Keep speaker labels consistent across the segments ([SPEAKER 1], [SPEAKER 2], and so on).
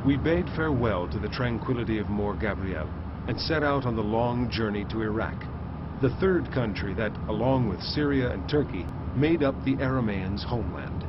[SPEAKER 1] We bade farewell to the tranquility of Mor Gabriel and set out on the long journey to Iraq, the third country that, along with Syria and Turkey, made up the Arameans' homeland.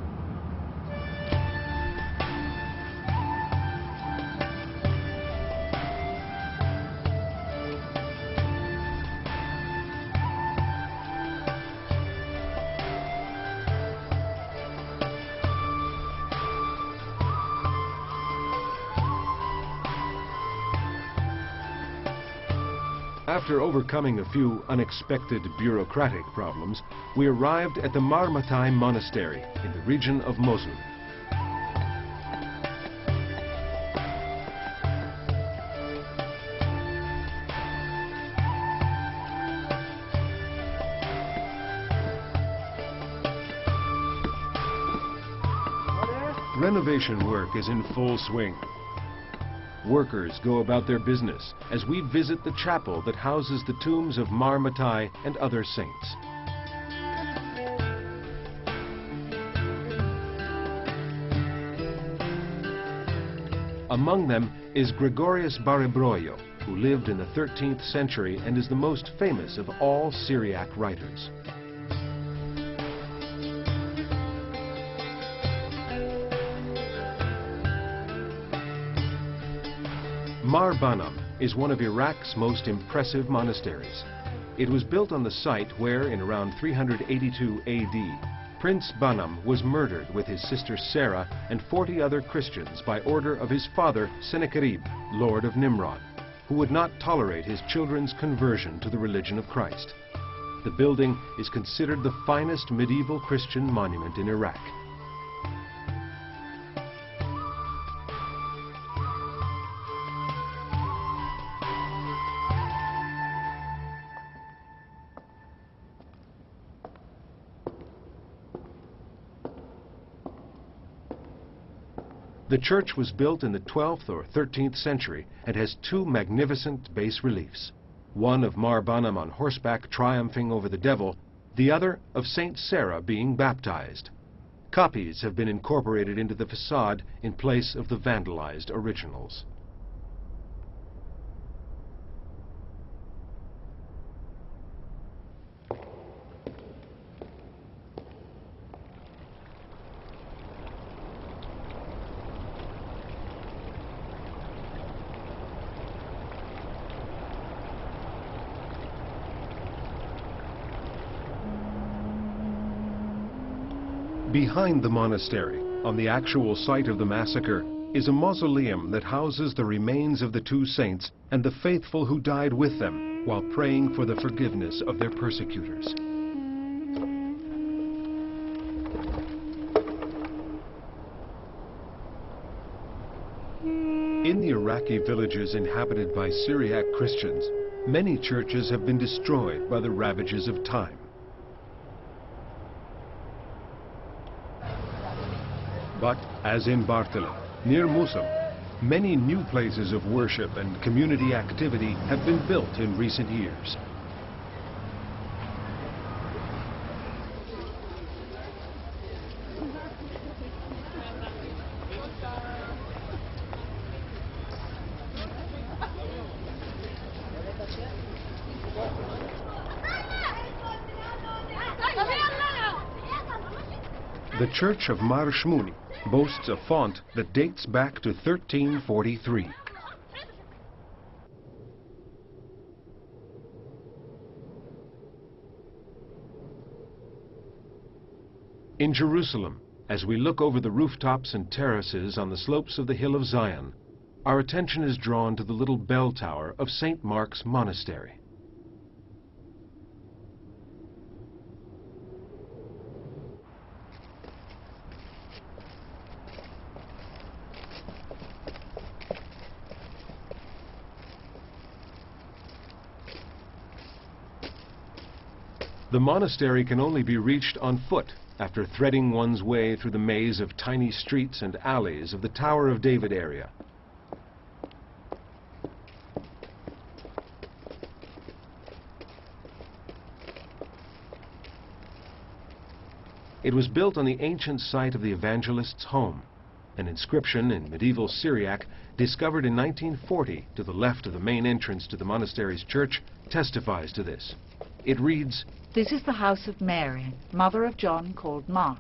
[SPEAKER 1] After overcoming a few unexpected bureaucratic problems, we arrived at the Marmatai Monastery in the region of Mosul. Renovation work is in full swing. Workers go about their business as we visit the chapel that houses the tombs of Marmatai and other saints. Among them is Gregorius Baribroio, who lived in the 13th century and is the most famous of all Syriac writers. Mar Banam is one of Iraq's most impressive monasteries. It was built on the site where, in around 382 AD, Prince Banam was murdered with his sister Sarah and 40 other Christians by order of his father Sennacherib, Lord of Nimrod, who would not tolerate his children's conversion to the religion of Christ. The building is considered the finest medieval Christian monument in Iraq. The church was built in the 12th or 13th century and has two magnificent bas-reliefs, one of Mar Banam on horseback triumphing over the devil, the other of Saint Sarah being baptized. Copies have been incorporated into the facade in place of the vandalized originals. Behind the monastery, on the actual site of the massacre, is a mausoleum that houses the remains of the two saints and the faithful who died with them while praying for the forgiveness of their persecutors. In the Iraqi villages inhabited by Syriac Christians, many churches have been destroyed by the ravages of time. But, as in Bartala, near Mosul, many new places of worship and community activity have been built in recent years. The Church of Mar Shmuni boasts a font that dates back to 1343. In Jerusalem, as we look over the rooftops and terraces on the slopes of the Hill of Zion, our attention is drawn to the little bell tower of St. Mark's Monastery. The monastery can only be reached on foot after threading one's way through the maze of tiny streets and alleys of the Tower of David area. It was built on the ancient site of the evangelist's home, An inscription in medieval Syriac, discovered in 1940 to the left of the main entrance to the monastery's church, testifies to this. It reads,
[SPEAKER 2] "This is the house of Mary, mother of John called Mark,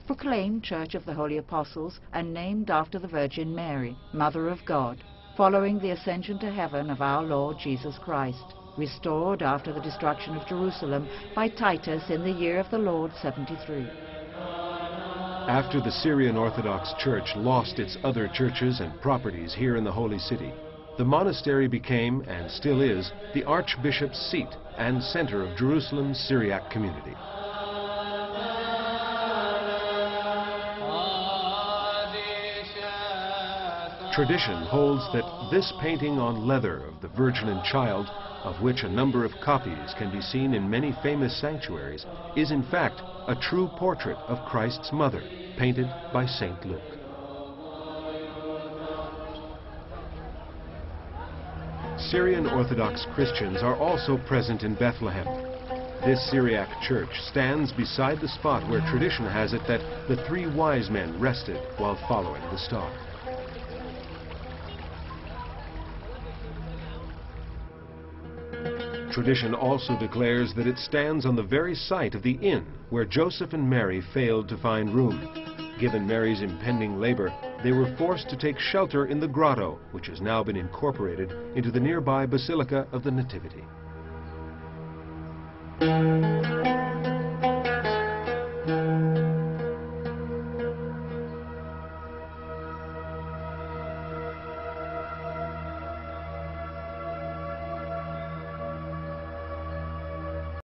[SPEAKER 2] proclaimed Church of the Holy Apostles and named after the Virgin Mary, Mother of God, following the ascension to heaven of our Lord Jesus Christ, restored after the destruction of Jerusalem by Titus in the year of the Lord 73.
[SPEAKER 1] After the Syrian Orthodox Church lost its other churches and properties here in the Holy City, the monastery became, and still is, the Archbishop's seat and center of Jerusalem's Syriac community. Tradition holds that this painting on leather of the Virgin and Child, of which a number of copies can be seen in many famous sanctuaries, is in fact a true portrait of Christ's mother, painted by St. Luke. Syrian Orthodox Christians are also present in Bethlehem. This Syriac church stands beside the spot where tradition has it that the three wise men rested while following the star. Tradition also declares that it stands on the very site of the inn where Joseph and Mary failed to find room. Given Mary's impending labor, they were forced to take shelter in the grotto, which has now been incorporated into the nearby Basilica of the Nativity.